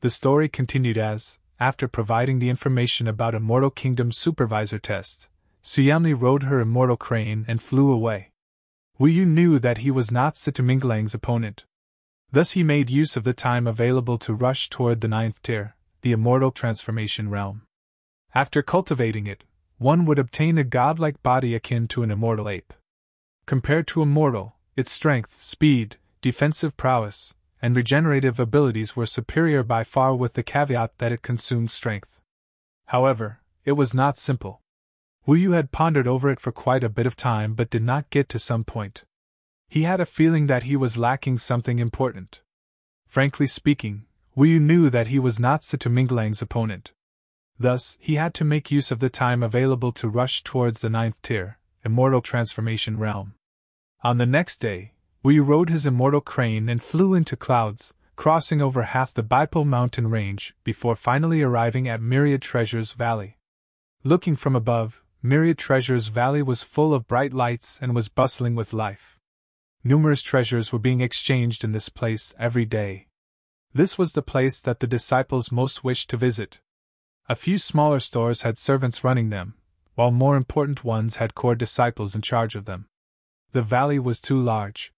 The story continued as, after providing the information about Immortal Kingdom's supervisor test, Suyamli rode her immortal crane and flew away. Wu Yu knew that he was not Situ Minglang's opponent. Thus he made use of the time available to rush toward the 9th tier, the immortal transformation realm. After cultivating it, one would obtain a godlike body akin to an immortal ape. Compared to immortal, its strength, speed, defensive prowess, and regenerative abilities were superior by far, with the caveat that it consumed strength. However, it was not simple. Wu Yu had pondered over it for quite a bit of time but did not get to some point. He had a feeling that he was lacking something important. Frankly speaking, Wu Yu knew that he was not Situ Minglang's opponent. Thus, he had to make use of the time available to rush towards the 9th tier, immortal transformation realm. On the next day, Wu Yu rode his immortal crane and flew into clouds, crossing over half the Bipal mountain range before finally arriving at Myriad Treasures Valley. Looking from above, Myriad Treasures Valley was full of bright lights and was bustling with life. Numerous treasures were being exchanged in this place every day. This was the place that the disciples most wished to visit. A few smaller stores had servants running them, while more important ones had core disciples in charge of them. The valley was too large.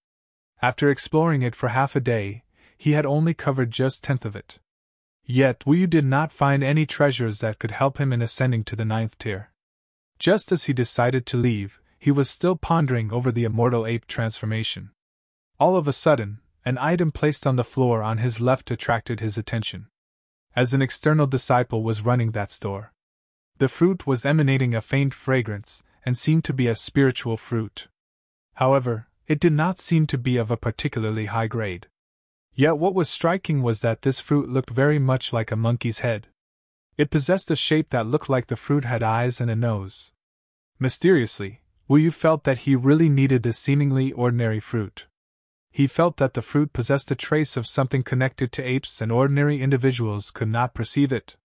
After exploring it for half a day, he had only covered just 1/10 of it. Yet Wu Yu did not find any treasures that could help him in ascending to the 9th tier. Just as he decided to leave, he was still pondering over the immortal ape transformation. All of a sudden, an item placed on the floor on his left attracted his attention. As an external disciple was running that store. The fruit was emanating a faint fragrance, and seemed to be a spiritual fruit. However, it did not seem to be of a particularly high grade. Yet what was striking was that this fruit looked very much like a monkey's head. It possessed a shape that looked like the fruit had eyes and a nose. Mysteriously, Wu Yu felt that he really needed this seemingly ordinary fruit. He felt that the fruit possessed a trace of something connected to apes and ordinary individuals could not perceive it.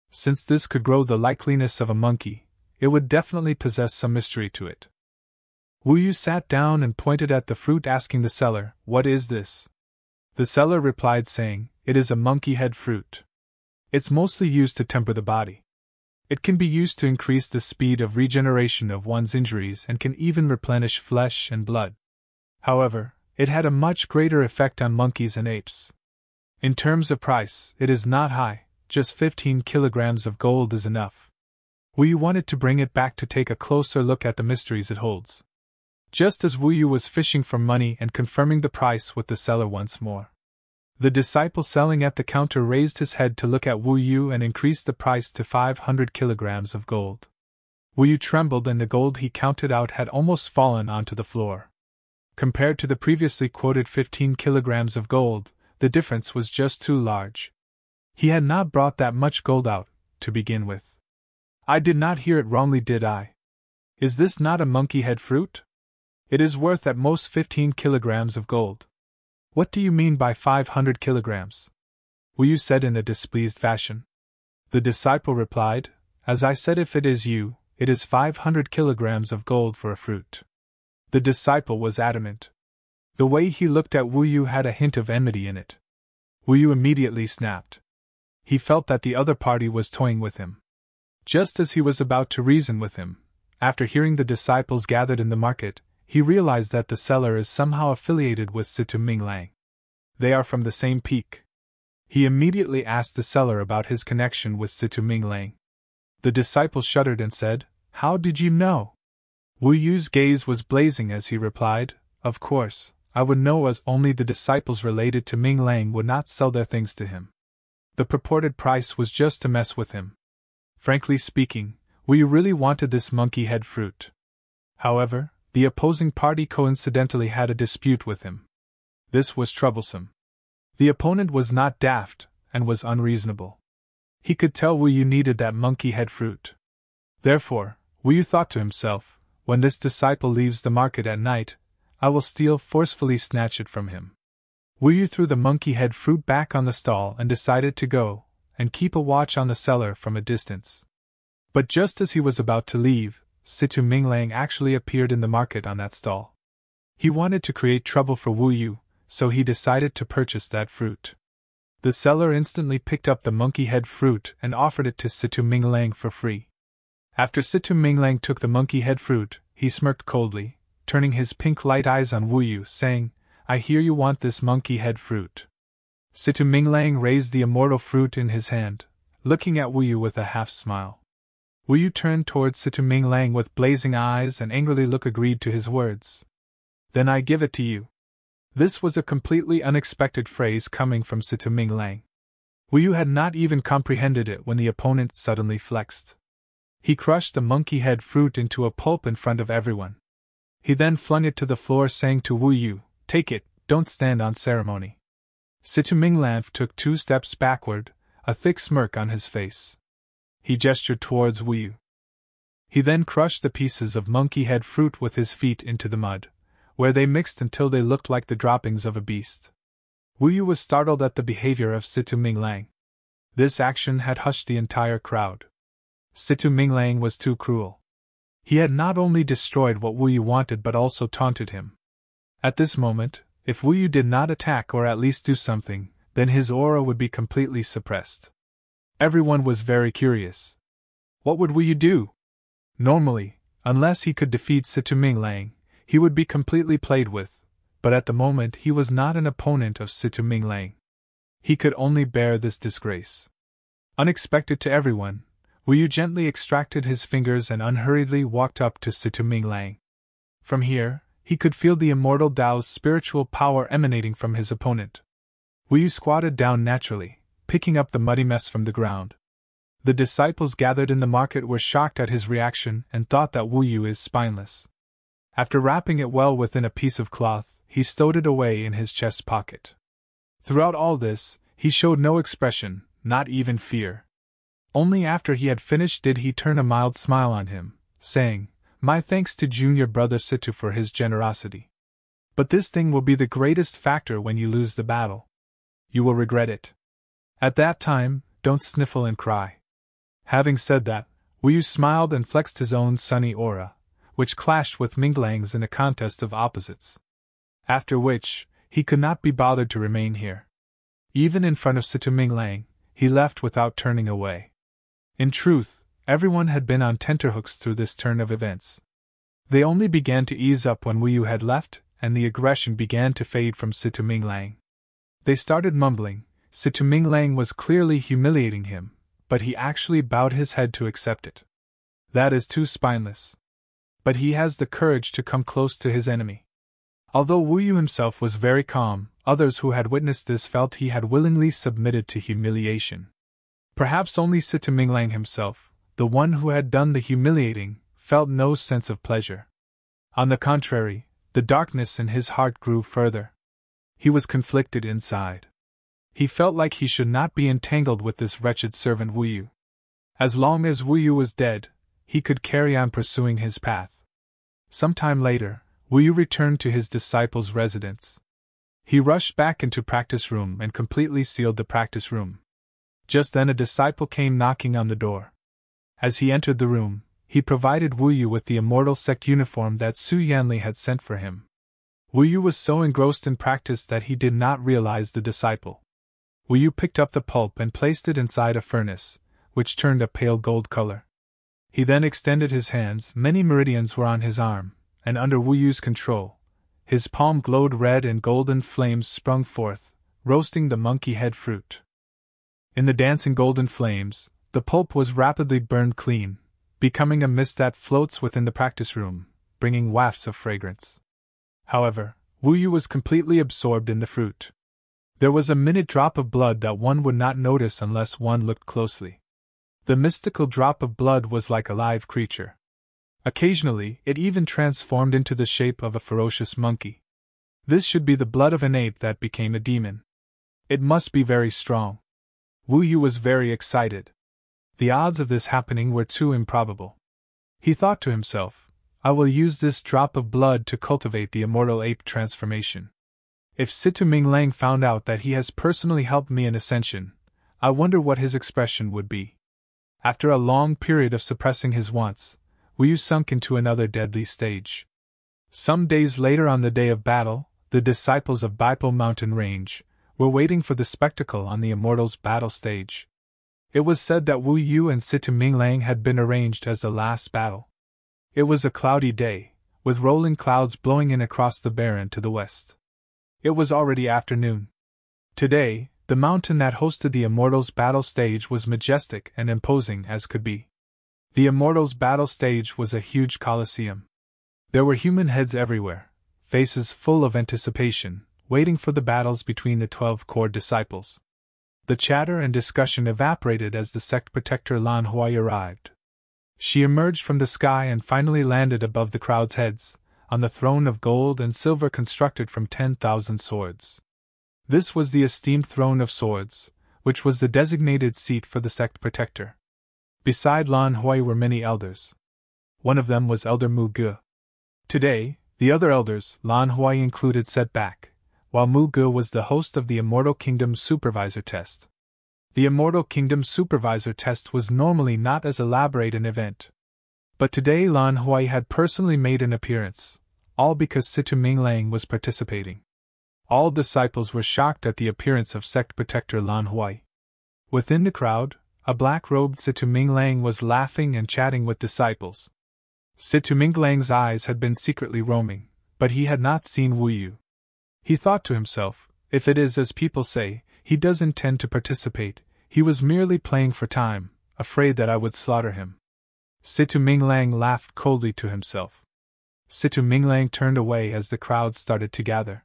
Since this could grow the likeliness of a monkey, it would definitely possess some mystery to it. Wu Yu sat down and pointed at the fruit, asking the seller, "What is this?" The seller replied saying, "It is a monkey head fruit. It's mostly used to temper the body. It can be used to increase the speed of regeneration of one's injuries and can even replenish flesh and blood. However, it had a much greater effect on monkeys and apes. In terms of price, it is not high, just 15 kilograms of gold is enough." Wu Yu wanted to bring it back to take a closer look at the mysteries it holds. Just as Wu Yu was fishing for money and confirming the price with the seller once more, the disciple selling at the counter raised his head to look at Wu Yu and increased the price to 500 kilograms of gold. Wu Yu trembled, and the gold he counted out had almost fallen onto the floor. Compared to the previously quoted 15 kilograms of gold, the difference was just too large. He had not brought that much gold out, to begin with. "I did not hear it wrongly, did I? Is this not a monkey head fruit? It is worth at most 15 kilograms of gold." "What do you mean by 500 kilograms? Wu Yu said in a displeased fashion. The disciple replied, "As I said, if it is you, it is 500 kilograms of gold for a fruit." The disciple was adamant. The way he looked at Wu Yu had a hint of enmity in it. Wu Yu immediately snapped. He felt that the other party was toying with him. Just as he was about to reason with him, after hearing the disciples gathered in the market, he realized that the seller is somehow affiliated with Situ Minglang. They are from the same peak. He immediately asked the seller about his connection with Situ Minglang. The disciple shuddered and said, "How did you know?" Wu Yu's gaze was blazing as he replied, "Of course, I would know, as only the disciples related to Minglang would not sell their things to him. The purported price was just to mess with him. Frankly speaking, Wu Yu really wanted this monkey head fruit. However, the opposing party coincidentally had a dispute with him. This was troublesome. The opponent was not daft, and was unreasonable. He could tell Wu Yu needed that monkey head fruit. Therefore, Wu Yu thought to himself, when this disciple leaves the market at night, I will forcefully snatch it from him. Wu Yu threw the monkey head fruit back on the stall and decided to go and keep a watch on the seller from a distance. But just as he was about to leave, Situ Minglang actually appeared in the market on that stall. He wanted to create trouble for Wu Yu, so he decided to purchase that fruit. The seller instantly picked up the monkey head fruit and offered it to Situ Minglang for free. After Situ Minglang took the monkey head fruit, he smirked coldly, turning his pink light eyes on Wu Yu, saying, "I hear you want this monkey head fruit." Situ Minglang raised the immortal fruit in his hand, looking at Wu Yu with a half-smile. Wu Yu turned towards Situ Minglang with blazing eyes and angrily agreed to his words. "Then I give it to you." This was a completely unexpected phrase coming from Situ Minglang. Wu Yu had not even comprehended it when the opponent suddenly flexed. He crushed the monkey head fruit into a pulp in front of everyone. He then flung it to the floor, saying to Wu Yu, "Take it, don't stand on ceremony." Situ Minglang took 2 steps backward, a thick smirk on his face. He gestured towards Wu Yu. He then crushed the pieces of monkey head fruit with his feet into the mud, where they mixed until they looked like the droppings of a beast. Wu Yu was startled at the behavior of Situ Minglang. This action had hushed the entire crowd. Situ Minglang was too cruel. He had not only destroyed what Wu Yu wanted but also taunted him. At this moment, if Wu Yu did not attack or at least do something, then his aura would be completely suppressed. Everyone was very curious. What would Wu Yu do? Normally, unless he could defeat Situ Minglang, he would be completely played with, but at the moment he was not an opponent of Situ Minglang. He could only bear this disgrace. Unexpected to everyone, Wu Yu gently extracted his fingers and unhurriedly walked up to Situ Minglang. From here, he could feel the immortal Tao's spiritual power emanating from his opponent. Wu Yu squatted down naturally, picking up the muddy mess from the ground. The disciples gathered in the market were shocked at his reaction and thought that Wu Yu is spineless. After wrapping it well within a piece of cloth, he stowed it away in his chest pocket. Throughout all this, he showed no expression, not even fear. Only after he had finished did he turn a mild smile on him, saying, "My thanks to junior brother Situ for his generosity. But this thing will be the greatest factor when you lose the battle. You will regret it. At that time, don't sniffle and cry." Having said that, Wu Yu smiled and flexed his own sunny aura, which clashed with Minglang's in a contest of opposites. After which, he could not be bothered to remain here. Even in front of Situ Minglang, he left without turning away. In truth, everyone had been on tenterhooks through this turn of events. They only began to ease up when Wu Yu had left, and the aggression began to fade from Situ Minglang. They started mumbling. Situ Minglang was clearly humiliating him, but he actually bowed his head to accept it. That is too spineless. But he has the courage to come close to his enemy. Although Wu Yu himself was very calm, others who had witnessed this felt he had willingly submitted to humiliation. Perhaps only Situ Minglang himself, the one who had done the humiliating, felt no sense of pleasure. On the contrary, the darkness in his heart grew further. He was conflicted inside. He felt like he should not be entangled with this wretched servant Wu Yu. As long as Wu Yu was dead, he could carry on pursuing his path. Some time later, Wu Yu returned to his disciple's residence. He rushed back into practice room and completely sealed the practice room. Just then a disciple came knocking on the door. As he entered the room, he provided Wu Yu with the immortal sect uniform that Su Yanli had sent for him. Wu Yu was so engrossed in practice that he did not realize the disciple. Wu Yu picked up the pulp and placed it inside a furnace, which turned a pale gold color. He then extended his hands. Many meridians were on his arm, and under Wu Yu's control, his palm glowed red and golden flames sprung forth, roasting the monkey head fruit. In the dancing golden flames, the pulp was rapidly burned clean, becoming a mist that floats within the practice room, bringing wafts of fragrance. However, Wu Yu was completely absorbed in the fruit. There was a minute drop of blood that one would not notice unless one looked closely. The mystical drop of blood was like a live creature. Occasionally, it even transformed into the shape of a ferocious monkey. This should be the blood of an ape that became a demon. It must be very strong. Wu Yu was very excited. The odds of this happening were too improbable. He thought to himself, "I will use this drop of blood to cultivate the immortal ape transformation. If Situ Minglang found out that he has personally helped me in ascension, I wonder what his expression would be." After a long period of suppressing his wants, Wu Yu sunk into another deadly stage. Some days later, on the day of battle, the disciples of Baipo mountain range were waiting for the spectacle on the Immortals' battle stage. It was said that Wu Yu and Situ Minglang had been arranged as the last battle. It was a cloudy day, with rolling clouds blowing in across the barren to the west. It was already afternoon. Today, the mountain that hosted the Immortals' battle stage was majestic and imposing as could be. The Immortals' battle stage was a huge coliseum. There were human heads everywhere, faces full of anticipation, waiting for the battles between the 12 core disciples. The chatter and discussion evaporated as the sect protector Lan Huai arrived. She emerged from the sky and finally landed above the crowd's heads, on the throne of gold and silver constructed from 10,000 swords. This was the esteemed throne of swords, which was the designated seat for the sect protector. Beside Lan Huai were many elders. One of them was Elder Mu Ge. Today, the other elders, Lan Huai included, sat back, while Mu Ge was the host of the Immortal Kingdom Supervisor Test. The Immortal Kingdom Supervisor Test was normally not as elaborate an event. But today Lan Huai had personally made an appearance, all because Situ Minglang was participating. All disciples were shocked at the appearance of sect protector Lan Huai. Within the crowd, a black-robed Situ Minglang was laughing and chatting with disciples. Situ Minglang's eyes had been secretly roaming, but he had not seen Wu Yu. He thought to himself, if it is as people say, he does intend to participate, he was merely playing for time, afraid that I would slaughter him. Situ Minglang laughed coldly to himself. Situ Minglang turned away as the crowd started to gather.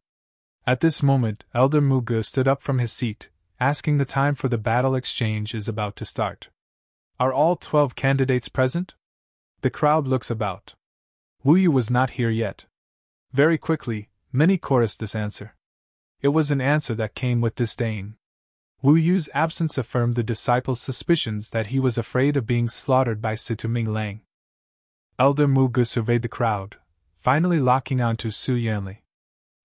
At this moment, Elder Mu Ge stood up from his seat, asking the time for the battle exchange is about to start. Are all 12 candidates present? The crowd looks about. Wu Yu was not here yet. Very quickly, many chorused this answer. It was an answer that came with disdain. Wu Yu's absence affirmed the disciples' suspicions that he was afraid of being slaughtered by Situ Minglang. Elder Mu Ge surveyed the crowd, finally locking on to Su Yanli.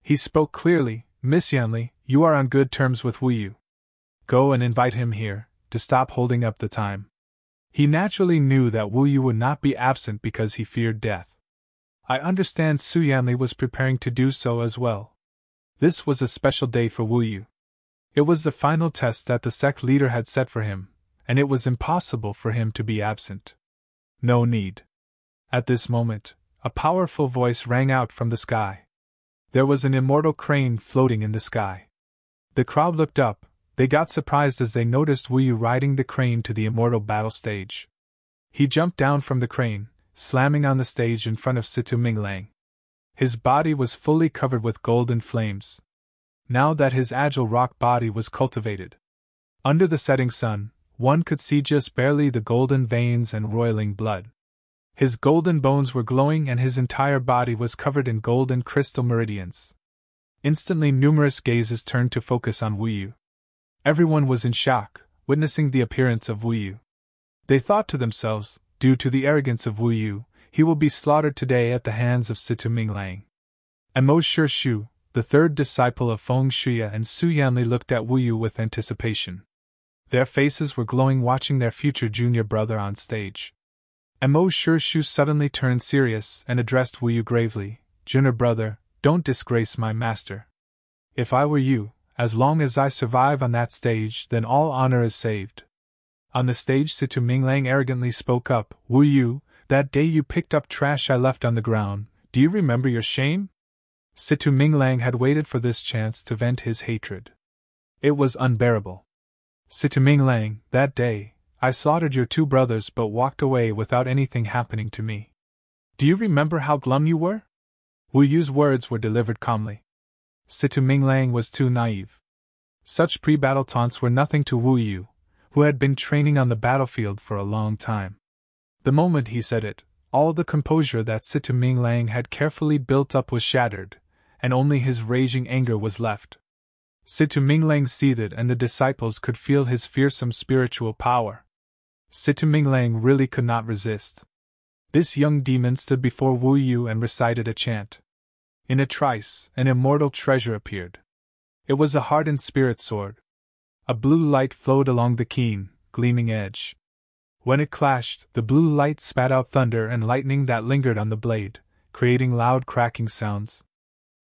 He spoke clearly, Miss Yanli, you are on good terms with Wu Yu. Go and invite him here, to stop holding up the time. He naturally knew that Wu Yu would not be absent because he feared death. I understand Su Yanli was preparing to do so as well. This was a special day for Wu Yu. It was the final test that the sect leader had set for him, and it was impossible for him to be absent. No need. At this moment, a powerful voice rang out from the sky. There was an immortal crane floating in the sky. The crowd looked up. They got surprised as they noticed Wu Yu riding the crane to the immortal battle stage. He jumped down from the crane, slamming on the stage in front of Situ Minglang. His body was fully covered with golden flames. Now that his agile rock body was cultivated, under the setting sun, one could see just barely the golden veins and roiling blood. His golden bones were glowing and his entire body was covered in golden crystal meridians. Instantly numerous gazes turned to focus on Wu Yu. Everyone was in shock, witnessing the appearance of Wu Yu. They thought to themselves, due to the arrogance of Wu Yu, he will be slaughtered today at the hands of Situ Minglang. And Mo Shu, the third disciple of Feng Shuya and Su Yanli, looked at Wu Yu with anticipation. Their faces were glowing watching their future junior brother on stage. And Mo Shu suddenly turned serious and addressed Wu Yu gravely, Junior brother, don't disgrace my master. If I were you, as long as I survive on that stage, then all honor is saved. On the stage, Situ Minglang arrogantly spoke up, Wu Yu, that day you picked up trash I left on the ground, do you remember your shame? Situ Minglang had waited for this chance to vent his hatred. It was unbearable. Situ Minglang, that day, I slaughtered your 2 brothers but walked away without anything happening to me. Do you remember how glum you were? Wu Yu's words were delivered calmly. Situ Minglang was too naive. Such pre-battle taunts were nothing to Wu Yu, who had been training on the battlefield for a long time. The moment he said it, all the composure that Situ Minglang had carefully built up was shattered, and only his raging anger was left. Situ Minglang seethed and the disciples could feel his fearsome spiritual power. Situ Minglang really could not resist. This young demon stood before Wu Yu and recited a chant. In a trice, an immortal treasure appeared. It was a hardened spirit sword. A blue light flowed along the keen, gleaming edge. When it clashed, the blue light spat out thunder and lightning that lingered on the blade, creating loud cracking sounds.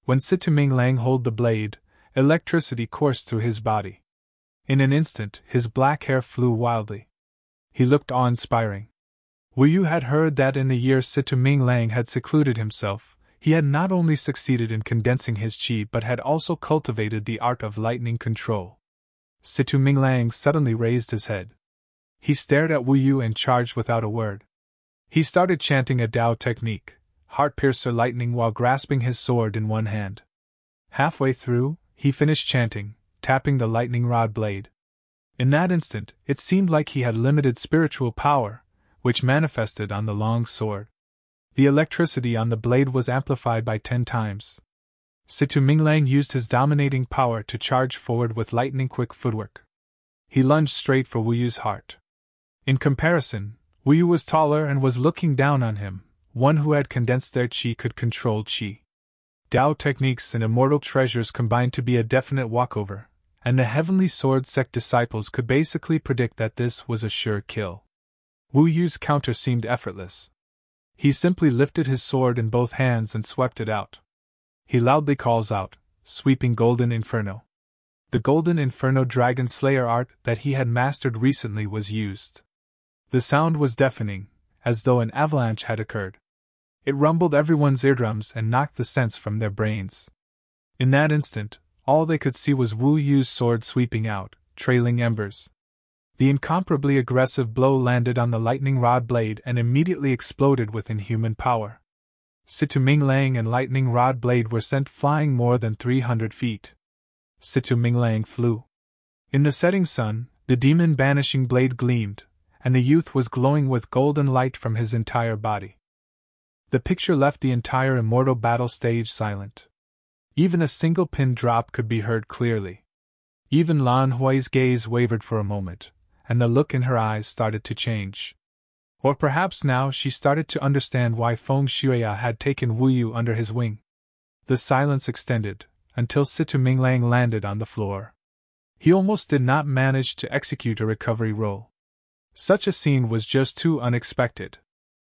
When Situ Minglang held the blade, Electricity coursed through his body. In an instant, his black hair flew wildly. He looked awe-inspiring. Wu Yu had heard that in the year Situ Ming Lang had secluded himself, he had not only succeeded in condensing his qi but had also cultivated the art of lightning control. Situ Ming Lang suddenly raised his head. He stared at Wu Yu and charged without a word. He started chanting a Dao technique, heart-piercer lightning, while grasping his sword in one hand. Halfway through, he finished chanting, tapping the lightning rod blade. In that instant, it seemed like he had limited spiritual power, which manifested on the long sword. The electricity on the blade was amplified by 10 times. Situ Minglang used his dominating power to charge forward with lightning-quick footwork. He lunged straight for Wu Yu's heart. In comparison, Wu Yu was taller and was looking down on him. One who had condensed their qi could control qi. Dao techniques and immortal treasures combined to be a definite walkover, and the Heavenly Sword Sect disciples could basically predict that this was a sure kill. Wu Yu's counter seemed effortless. He simply lifted his sword in both hands and swept it out. He loudly calls out, "Sweeping Golden Inferno." The Golden Inferno Dragon Slayer art that he had mastered recently was used. The sound was deafening, as though an avalanche had occurred. It rumbled everyone's eardrums and knocked the sense from their brains. In that instant, all they could see was Wu Yu's sword sweeping out, trailing embers. The incomparably aggressive blow landed on the lightning rod blade and immediately exploded with inhuman power. Situ Minglang and lightning rod blade were sent flying more than 300 feet. Situ Minglang flew. In the setting sun, the demon banishing blade gleamed, and the youth was glowing with golden light from his entire body. The picture left the entire immortal battle stage silent. Even a single pin drop could be heard clearly. Even Lan Hui's gaze wavered for a moment, and the look in her eyes started to change. Or perhaps now she started to understand why Feng Shuya had taken Wu Yu under his wing. The silence extended, until Situ Minglang landed on the floor. He almost did not manage to execute a recovery roll. Such a scene was just too unexpected.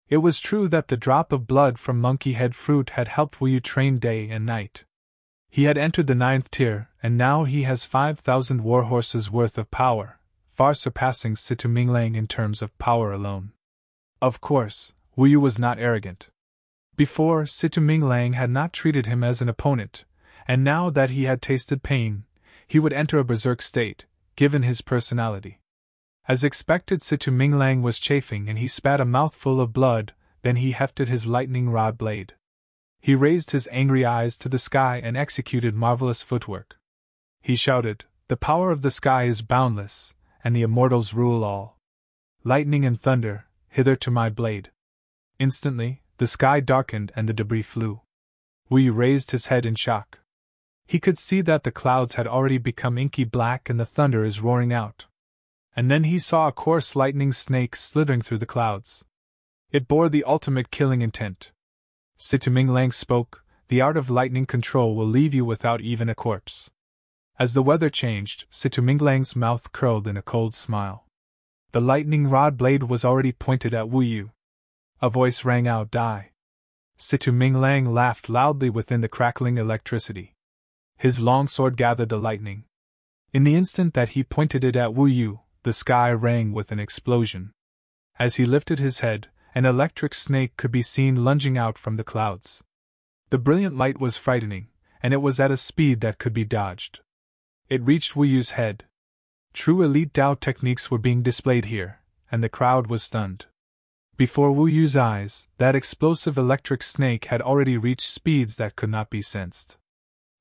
It was true that the drop of blood from monkey head fruit had helped Wu Yu train day and night. He had entered the 9th tier, and now he has 5,000 war horses worth of power, far surpassing Situ Minglang in terms of power alone. Of course, Wu Yu was not arrogant. Before, Situ Minglang had not treated him as an opponent, and now that he had tasted pain, he would enter a berserk state, given his personality. As expected, Situ Minglang was chafing and he spat a mouthful of blood, then he hefted his lightning rod blade. He raised his angry eyes to the sky and executed marvelous footwork. He shouted, "The power of the sky is boundless, and the immortals rule all. Lightning and thunder, hither to my blade." Instantly, the sky darkened and the debris flew. Wu Yu raised his head in shock. He could see that the clouds had already become inky black and the thunder is roaring out. And then he saw a coarse lightning snake slithering through the clouds. It bore the ultimate killing intent. Situ Minglang spoke, "The art of lightning control will leave you without even a corpse." As the weather changed, Situ Minglang's mouth curled in a cold smile. The lightning rod blade was already pointed at Wu Yu. A voice rang out, "Die." Situ Minglang laughed loudly within the crackling electricity. His long sword gathered the lightning. In the instant that he pointed it at Wu Yu, the sky rang with an explosion. As he lifted his head, an electric snake could be seen lunging out from the clouds. The brilliant light was frightening, and it was at a speed that could be dodged. It reached Wu Yu's head. True elite Dao techniques were being displayed here, and the crowd was stunned. Before Wu Yu's eyes, that explosive electric snake had already reached speeds that could not be sensed.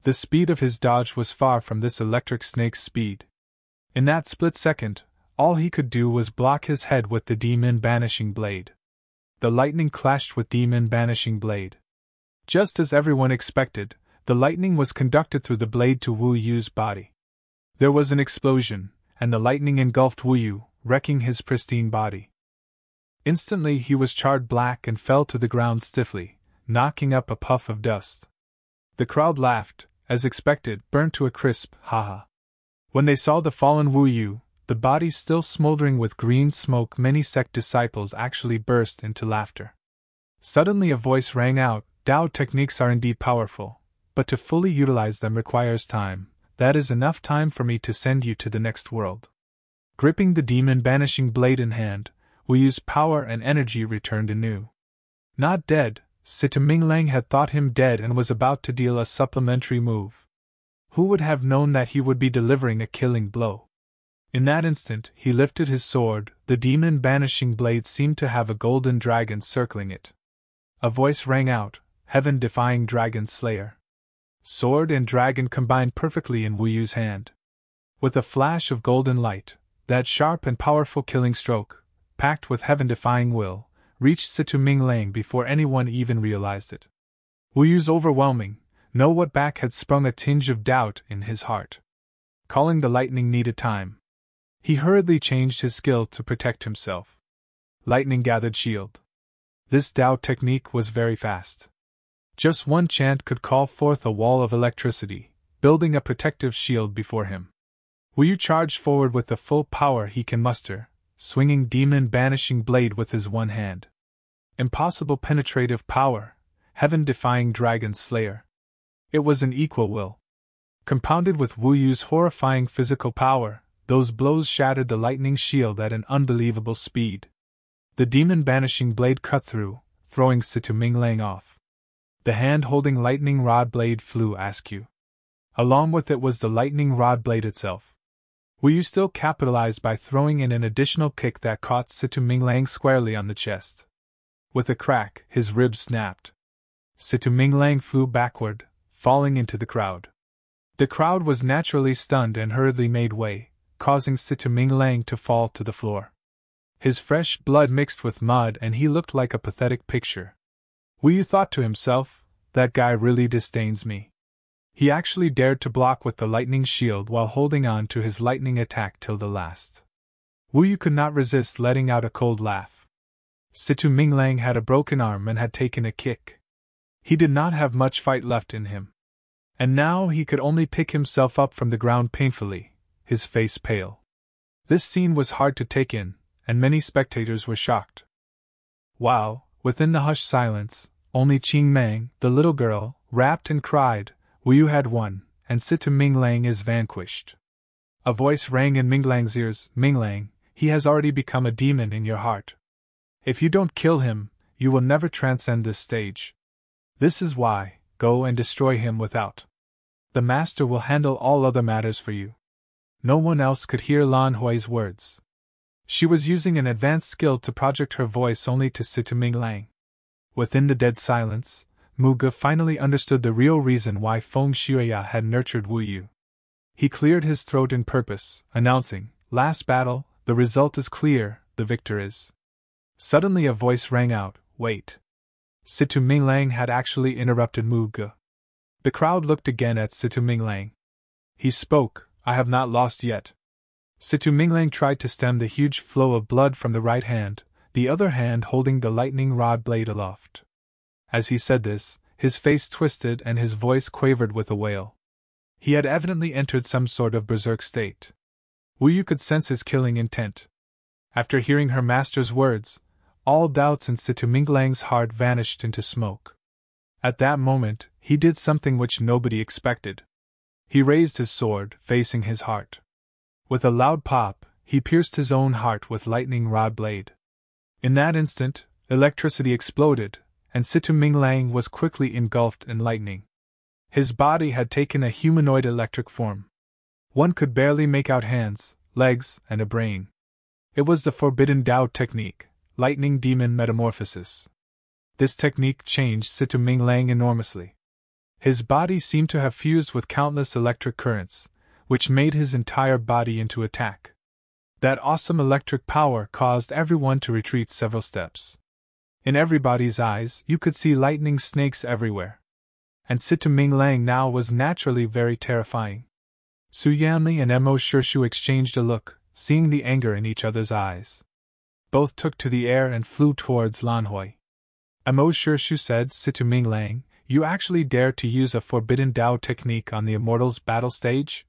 The speed of his dodge was far from this electric snake's speed. In that split second, all he could do was block his head with the demon banishing blade. The lightning clashed with demon banishing blade. Just as everyone expected, the lightning was conducted through the blade to Wu Yu's body. There was an explosion, and the lightning engulfed Wu Yu, wrecking his pristine body. Instantly he was charred black and fell to the ground stiffly, knocking up a puff of dust. The crowd laughed, as expected, burned to a crisp, "Ha-ha." When they saw the fallen Wu Yu, the body still smoldering with green smoke, many sect disciples actually burst into laughter. Suddenly a voice rang out, "Dao techniques are indeed powerful, but to fully utilize them requires time. that is enough time for me to send you to the next world. Gripping the demon-banishing blade in hand, Wu Yu's power and energy returned anew. Not dead, Sita Minglang had thought him dead and was about to deal a supplementary move. Who would have known that he would be delivering a killing blow? In that instant, he lifted his sword. The demon-banishing blade seemed to have a golden dragon circling it. A voice rang out, heaven-defying dragon slayer. Sword and dragon combined perfectly in Wu Yu's hand. With a flash of golden light, that sharp and powerful killing stroke, packed with heaven-defying will, reached Sita Minglang before anyone even realized it. Wu Yu's overwhelming, know-what back had sprung a tinge of doubt in his heart. Calling the lightning needed time. He hurriedly changed his skill to protect himself. Lightning gathered shield. This Dao technique was very fast. Just one chant could call forth a wall of electricity, building a protective shield before him. Wu Yu charged forward with the full power he can muster, swinging demon-banishing blade with his one hand. Impossible penetrative power, heaven-defying dragon slayer. It was an equal will. Compounded with Wu Yu's horrifying physical power, those blows shattered the lightning shield at an unbelievable speed. The demon-banishing blade cut through, throwing Sita Minglang off. The hand holding lightning rod blade flew askew. Along with it was the lightning rod blade itself. Wu Yu still capitalized by throwing in an additional kick that caught Sita Minglang squarely on the chest. With a crack, his ribs snapped. Sita Minglang flew backward, falling into the crowd. The crowd was naturally stunned and hurriedly made way, causing Sita Minglang to fall to the floor. His fresh blood mixed with mud and he looked like a pathetic picture. Wu Yu thought to himself, that guy really disdains me. He actually dared to block with the lightning shield while holding on to his lightning attack till the last. Wu Yu could not resist letting out a cold laugh. Sita Minglang had a broken arm and had taken a kick. He did not have much fight left in him. And now he could only pick himself up from the ground painfully, his face pale. This scene was hard to take in, and many spectators were shocked. While, within the hushed silence, only Qing Meng, the little girl, rapped and cried, Wu Yu had won, and Sita Minglang is vanquished. A voice rang in Minglang's ears, Minglang, he has already become a demon in your heart. If you don't kill him, you will never transcend this stage. This is why, go and destroy him without. The master will handle all other matters for you. No one else could hear Lan Hui's words. She was using an advanced skill to project her voice only to Sita Minglang. Within the dead silence, Mu Ge finally understood the real reason why Feng Shuya had nurtured Wu Yu. He cleared his throat in purpose, announcing, Last battle, the result is clear, the victor is. Suddenly a voice rang out, Wait. Sita Minglang had actually interrupted Mu Ge. The crowd looked again at Sita Minglang. He spoke, I have not lost yet. Sita Minglang tried to stem the huge flow of blood from the right hand, the other hand holding the lightning rod blade aloft. As he said this, his face twisted and his voice quavered with a wail. He had evidently entered some sort of berserk state. Wu Yu could sense his killing intent. After hearing her master's words, all doubts in Sita Minglang's heart vanished into smoke. At that moment, he did something which nobody expected. He raised his sword, facing his heart. With a loud pop, he pierced his own heart with lightning rod blade. In that instant, electricity exploded, and Sita Minglang was quickly engulfed in lightning. His body had taken a humanoid electric form. One could barely make out hands, legs, and a brain. It was the forbidden Dao technique, lightning demon metamorphosis. This technique changed Sita Minglang enormously. His body seemed to have fused with countless electric currents, which made his entire body into attack. That awesome electric power caused everyone to retreat several steps. In everybody's eyes, you could see lightning snakes everywhere. And Sita Minglang now was naturally very terrifying. Su Yanli and Mo Shirshu exchanged a look, seeing the anger in each other's eyes. Both took to the air and flew towards Lan Hui. Mo Shirshu said, Sita Minglang, you actually dare to use a forbidden Dao technique on the Immortals battle stage?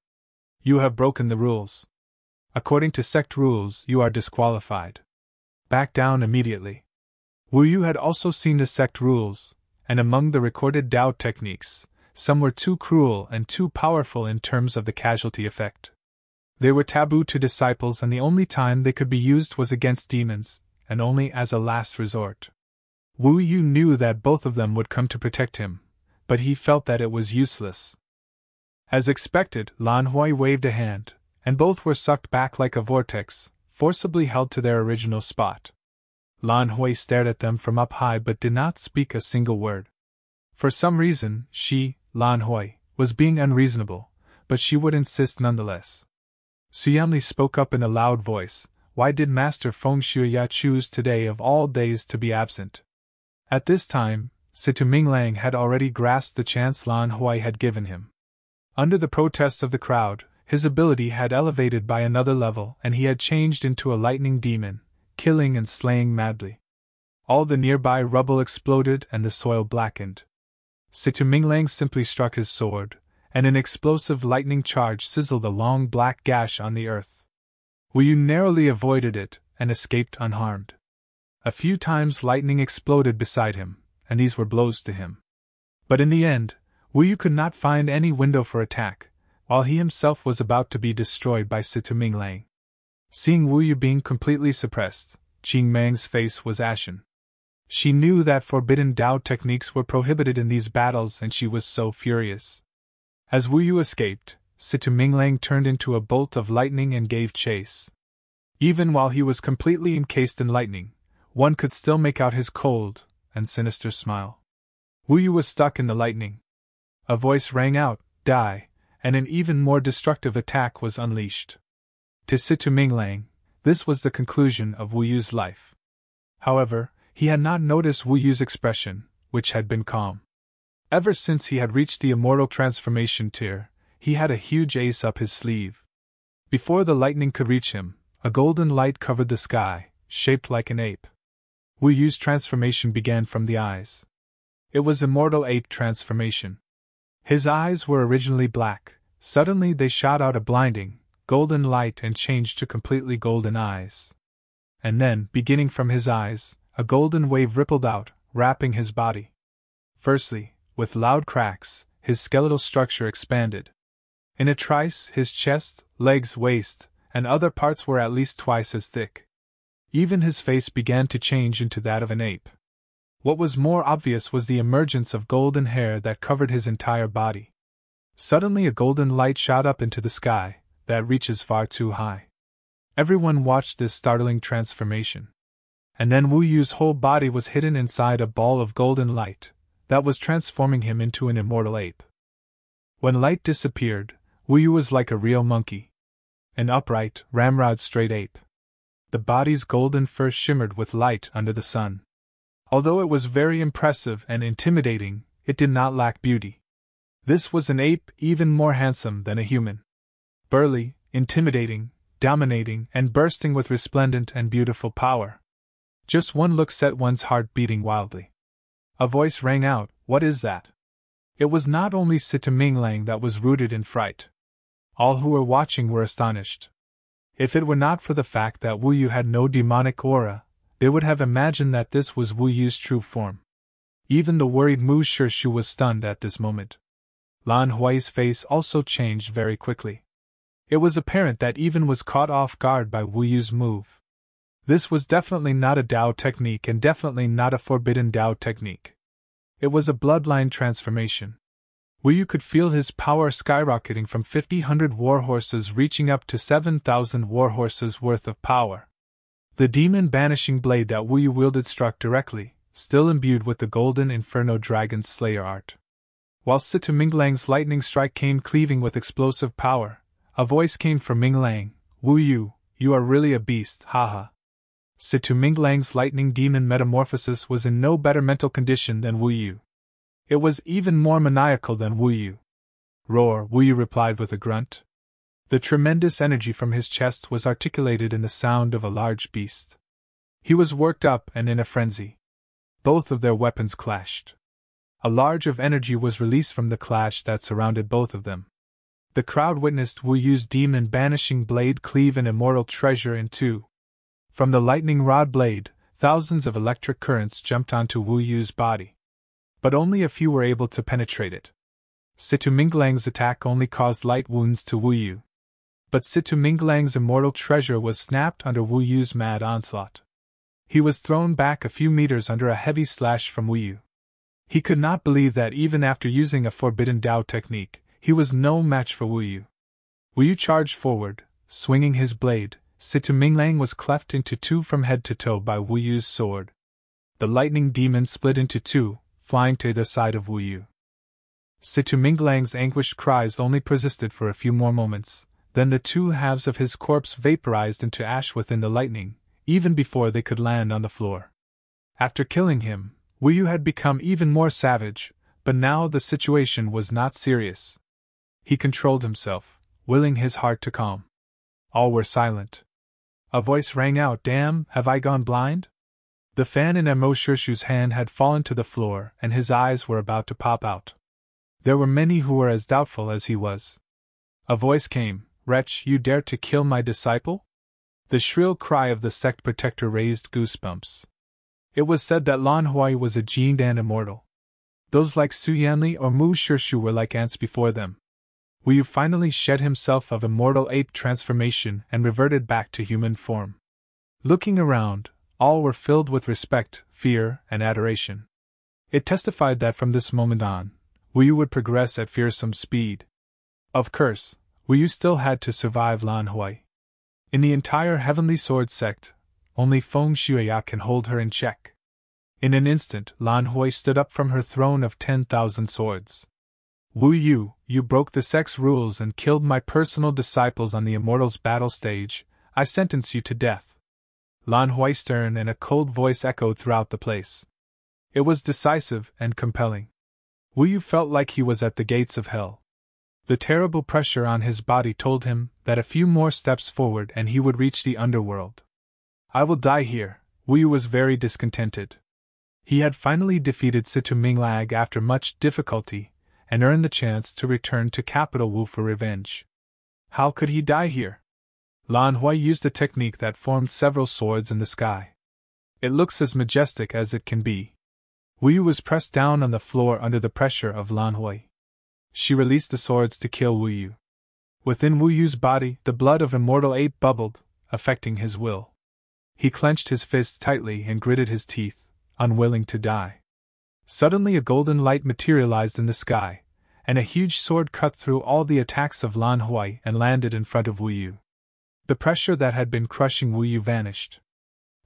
You have broken the rules. According to sect rules, you are disqualified. Back down immediately. Wu Yu had also seen the sect rules, and among the recorded Dao techniques, some were too cruel and too powerful in terms of the casualty effect. They were taboo to disciples, and the only time they could be used was against demons, and only as a last resort. Wu Yu knew that both of them would come to protect him, but he felt that it was useless. As expected, Lan Hui waved a hand, and both were sucked back like a vortex, forcibly held to their original spot. Lan Hui stared at them from up high but did not speak a single word. For some reason, she, Lan Hui, was being unreasonable, but she would insist nonetheless. Su Yanli spoke up in a loud voice. Why did Master Feng Shuya choose today of all days to be absent? At this time, Situ Minglang had already grasped the chance Lan Hui had given him. Under the protests of the crowd, his ability had elevated by another level and he had changed into a lightning demon, killing and slaying madly. All the nearby rubble exploded and the soil blackened. Situ Minglang simply struck his sword, and an explosive lightning charge sizzled a long black gash on the earth. Wu Yu narrowly avoided it and escaped unharmed. A few times lightning exploded beside him, and these were blows to him. But in the end, Wu Yu could not find any window for attack, while he himself was about to be destroyed by Situ Minglang. Seeing Wu Yu being completely suppressed, Qing Mang's face was ashen. She knew that forbidden Dao techniques were prohibited in these battles and she was so furious. As Wu Yu escaped, Situ Minglang turned into a bolt of lightning and gave chase. Even while he was completely encased in lightning, one could still make out his cold and sinister smile. Wu Yu was stuck in the lightning. A voice rang out, "Die," and an even more destructive attack was unleashed. To Situ Minglang, this was the conclusion of Wu Yu's life. However, he had not noticed Wu Yu's expression, which had been calm. Ever since he had reached the immortal transformation tier, he had a huge ace up his sleeve. Before the lightning could reach him, a golden light covered the sky, shaped like an ape. Wu Yu's transformation began from the eyes. It was immortal ape transformation. His eyes were originally black, suddenly they shot out a blinding, golden light and changed to completely golden eyes. And then, beginning from his eyes, a golden wave rippled out, wrapping his body. Firstly, with loud cracks, his skeletal structure expanded. In a trice, his chest, legs, waist, and other parts were at least twice as thick. Even his face began to change into that of an ape. What was more obvious was the emergence of golden hair that covered his entire body. Suddenly a golden light shot up into the sky, that reaches far too high. Everyone watched this startling transformation. And then Wu Yu's whole body was hidden inside a ball of golden light, that was transforming him into an immortal ape. When light disappeared, Wu Yu was like a real monkey. An upright, ramrod straight ape. The body's golden fur shimmered with light under the sun. Although it was very impressive and intimidating, it did not lack beauty. This was an ape even more handsome than a human. Burly, intimidating, dominating, and bursting with resplendent and beautiful power. Just one look set one's heart beating wildly. A voice rang out, "What is that?" It was not only Situ Minglang that was rooted in fright. All who were watching were astonished. If it were not for the fact that Wu Yu had no demonic aura, they would have imagined that this was Wu Yu's true form. Even the worried Mu Shirshu was stunned at this moment. Lan Hui's face also changed very quickly. It was apparent that Even was caught off guard by Wu Yu's move. This was definitely not a Dao technique and definitely not a forbidden Dao technique. It was a bloodline transformation. Wu Yu could feel his power skyrocketing from 500 warhorses reaching up to 7,000 warhorses worth of power. The demon banishing blade that Wu Yu wielded struck directly, still imbued with the golden Inferno Dragon Slayer art. While Situ Minglang's lightning strike came cleaving with explosive power, a voice came from Minglang, "Wu Yu, you are really a beast, haha." Situ Minglang's lightning demon metamorphosis was in no better mental condition than Wu Yu. It was even more maniacal than Wu Yu. "Roar," Wu Yu replied with a grunt. The tremendous energy from his chest was articulated in the sound of a large beast. He was worked up and in a frenzy. Both of their weapons clashed. A large of energy was released from the clash that surrounded both of them. The crowd witnessed Wu Yu's demon banishing blade cleave an immortal treasure in two. From the lightning rod blade, thousands of electric currents jumped onto Wu Yu's body. But only a few were able to penetrate it. Situminglang's attack only caused light wounds to Wu Yu. But Situminglang's immortal treasure was snapped under Wu Yu's mad onslaught. He was thrown back a few meters under a heavy slash from Wu Yu. He could not believe that even after using a forbidden Dao technique, he was no match for Wu Yu. Wu Yu charged forward, swinging his blade. Situminglang was cleft into two from head to toe by Wu Yu's sword. The lightning demon split into two, flying to either side of Wu Yu. Situminglang's anguished cries only persisted for a few more moments, then the two halves of his corpse vaporized into ash within the lightning, even before they could land on the floor. After killing him, Wu Yu had become even more savage, but now the situation was not serious. He controlled himself, willing his heart to calm. All were silent. A voice rang out, "Damn, have I gone blind?" The fan in Mo Shirshu's hand had fallen to the floor, and his eyes were about to pop out. There were many who were as doubtful as he was. A voice came, "Wretch, you dare to kill my disciple?" The shrill cry of the sect protector raised goosebumps. It was said that Lan Huai was a gened and immortal. Those like Su Yanli or Mu Shirshu were like ants before them. Wu Yu finally shed himself of immortal ape transformation and reverted back to human form. Looking around, all were filled with respect, fear, and adoration. It testified that from this moment on, Wu Yu would progress at fearsome speed. Of course, Wu Yu still had to survive Lan Huai. In the entire Heavenly Sword sect, only Feng Shuya can hold her in check. In an instant, Lan Huai stood up from her throne of 10,000 swords. "Wu Yu, you broke the sect's rules and killed my personal disciples on the Immortals battle stage. I sentence you to death." Lan Huai's stern and a cold voice echoed throughout the place. It was decisive and compelling. Wu Yu felt like he was at the gates of hell. The terrible pressure on his body told him that a few more steps forward and he would reach the underworld. "I will die here." Wu Yu was very discontented. He had finally defeated Situminglang after much difficulty, and earned the chance to return to capital Wu for revenge. How could he die here? Lan Huai used a technique that formed several swords in the sky. It looks as majestic as it can be. Wu Yu was pressed down on the floor under the pressure of Lan Huai. She released the swords to kill Wu Yu. Within Wu Yu's body, the blood of immortal ape bubbled, affecting his will. He clenched his fists tightly and gritted his teeth, unwilling to die. Suddenly a golden light materialized in the sky, and a huge sword cut through all the attacks of Lan Huai and landed in front of Wu Yu. The pressure that had been crushing Wu Yu vanished.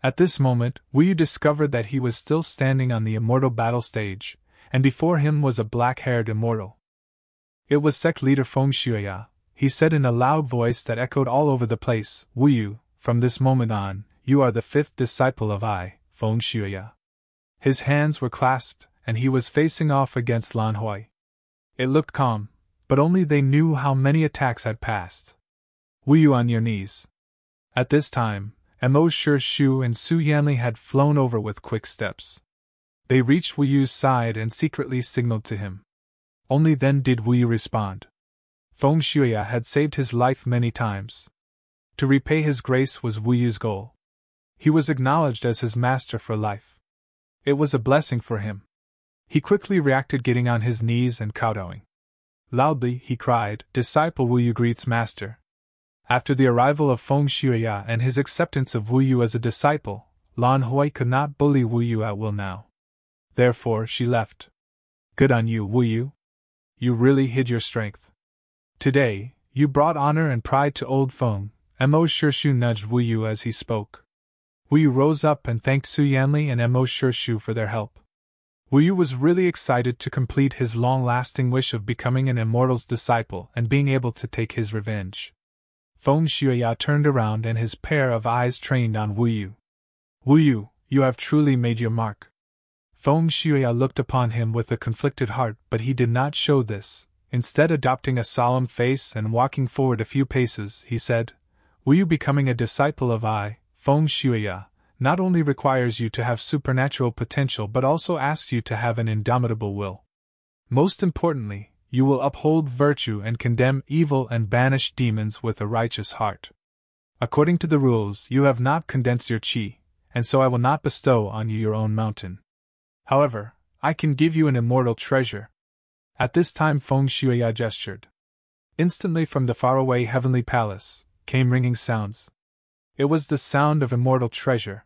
At this moment, Wu Yu discovered that he was still standing on the immortal battle stage, and before him was a black-haired immortal. It was sect leader Feng Shuya. He said in a loud voice that echoed all over the place, "Wu Yu, from this moment on, you are the fifth disciple of I, Feng Shuya." His hands were clasped, and he was facing off against Lan Huai. It looked calm, but only they knew how many attacks had passed. "Wu Yu, on your knees." At this time, Mo Shirshu and Su Yanli had flown over with quick steps. They reached Wu Yu's side and secretly signaled to him. Only then did Wu Yu respond. Feng Shuya had saved his life many times. To repay his grace was Wu Yu's goal. He was acknowledged as his master for life. It was a blessing for him. He quickly reacted, getting on his knees and kowtowing. Loudly, he cried, "Disciple Wu Yu greets master." After the arrival of Feng Shuya and his acceptance of Wu Yu as a disciple, Lan Huai could not bully Wu Yu at will now. Therefore, she left. "Good on you, Wu Yu. You really hid your strength. Today, you brought honor and pride to old Feng." Mo Shirshu nudged Wu Yu as he spoke. Wu Yu rose up and thanked Su Yanli and Mo Shirshu for their help. Wu Yu was really excited to complete his long-lasting wish of becoming an immortal's disciple and being able to take his revenge. Feng Shuya turned around and his pair of eyes trained on Wu Yu. "Wu Yu, you have truly made your mark." Feng Shuya looked upon him with a conflicted heart, but he did not show this. Instead, adopting a solemn face and walking forward a few paces, he said, "Wu Yu, becoming a disciple of I, Feng Shuya, not only requires you to have supernatural potential but also asks you to have an indomitable will. Most importantly, you will uphold virtue and condemn evil and banish demons with a righteous heart. According to the rules, you have not condensed your qi, and so I will not bestow on you your own mountain. However, I can give you an immortal treasure." At this time Feng Shuya gestured. Instantly from the faraway heavenly palace came ringing sounds. It was the sound of immortal treasure.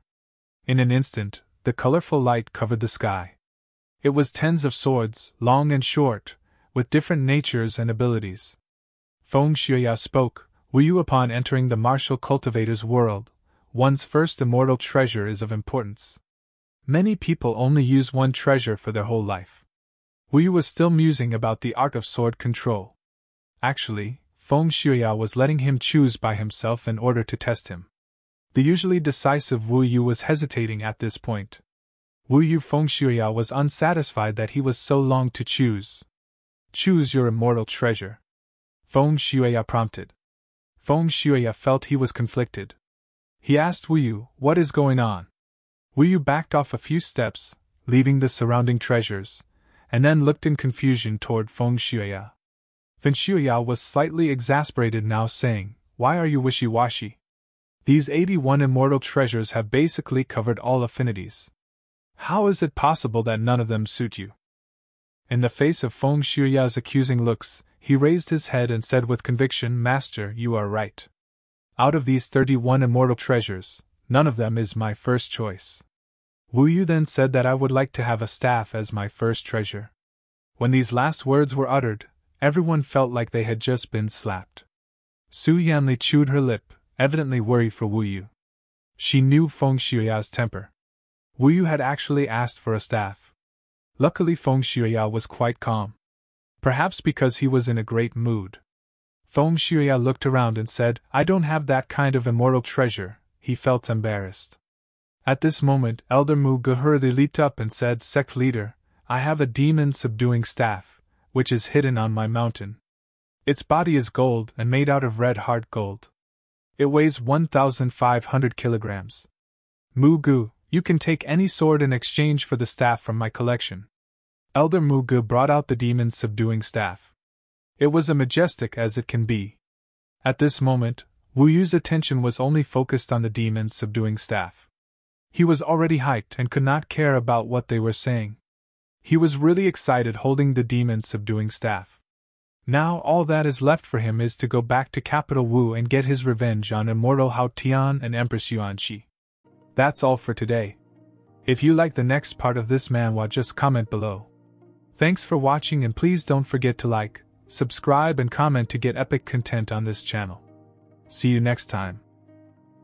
In an instant, the colorful light covered the sky. It was tens of swords, long and short, with different natures and abilities. Feng Shuya spoke, "Wu Yu, upon entering the martial cultivator's world, one's first immortal treasure is of importance. Many people only use one treasure for their whole life." Wu Yu was still musing about the art of sword control. Actually, Feng Shuya was letting him choose by himself in order to test him. The usually decisive Wu Yu was hesitating at this point. Wu Yu Feng Shuya was unsatisfied that he was so long to choose. "Choose your immortal treasure," Feng Shuya prompted. Feng Shuya felt he was conflicted. He asked Wu Yu, "What is going on?" Wu Yu backed off a few steps, leaving the surrounding treasures, and then looked in confusion toward Feng Shuya. Feng Shuya was slightly exasperated now, saying, "Why are you wishy-washy? These 81 immortal treasures have basically covered all affinities. How is it possible that none of them suit you?" In the face of Feng Shuya's accusing looks, he raised his head and said with conviction, "Master, you are right. Out of these 31 immortal treasures, none of them is my first choice." Wu Yu then said that I would like to have a staff as my first treasure. When these last words were uttered, everyone felt like they had just been slapped. Su Yanli chewed her lip, evidently worried for Wu Yu. She knew Feng Shuya's temper. Wu Yu had actually asked for a staff. Luckily Feng Shuya was quite calm. Perhaps because he was in a great mood. Feng Shuya looked around and said, "I don't have that kind of immortal treasure." He felt embarrassed. At this moment, Elder Mu Gehurli leaped up and said, "Sect leader, I have a demon-subduing staff, which is hidden on my mountain. Its body is gold and made out of red hard gold. It weighs 1,500 kilograms. Mu Gu, you can take any sword in exchange for the staff from my collection." Elder Mu Gu brought out the demon-subduing staff. It was as majestic as it can be. At this moment, Wu Yu's attention was only focused on the demon-subduing staff. He was already hyped and could not care about what they were saying. He was really excited holding the demon-subduing staff. Now all that is left for him is to go back to Capital Wu and get his revenge on Immortal Hao Tian and Empress Yuanqi. That's all for today. If you like the next part of this manhwa, just comment below. Thanks for watching, and please don't forget to like, subscribe and comment to get epic content on this channel. See you next time.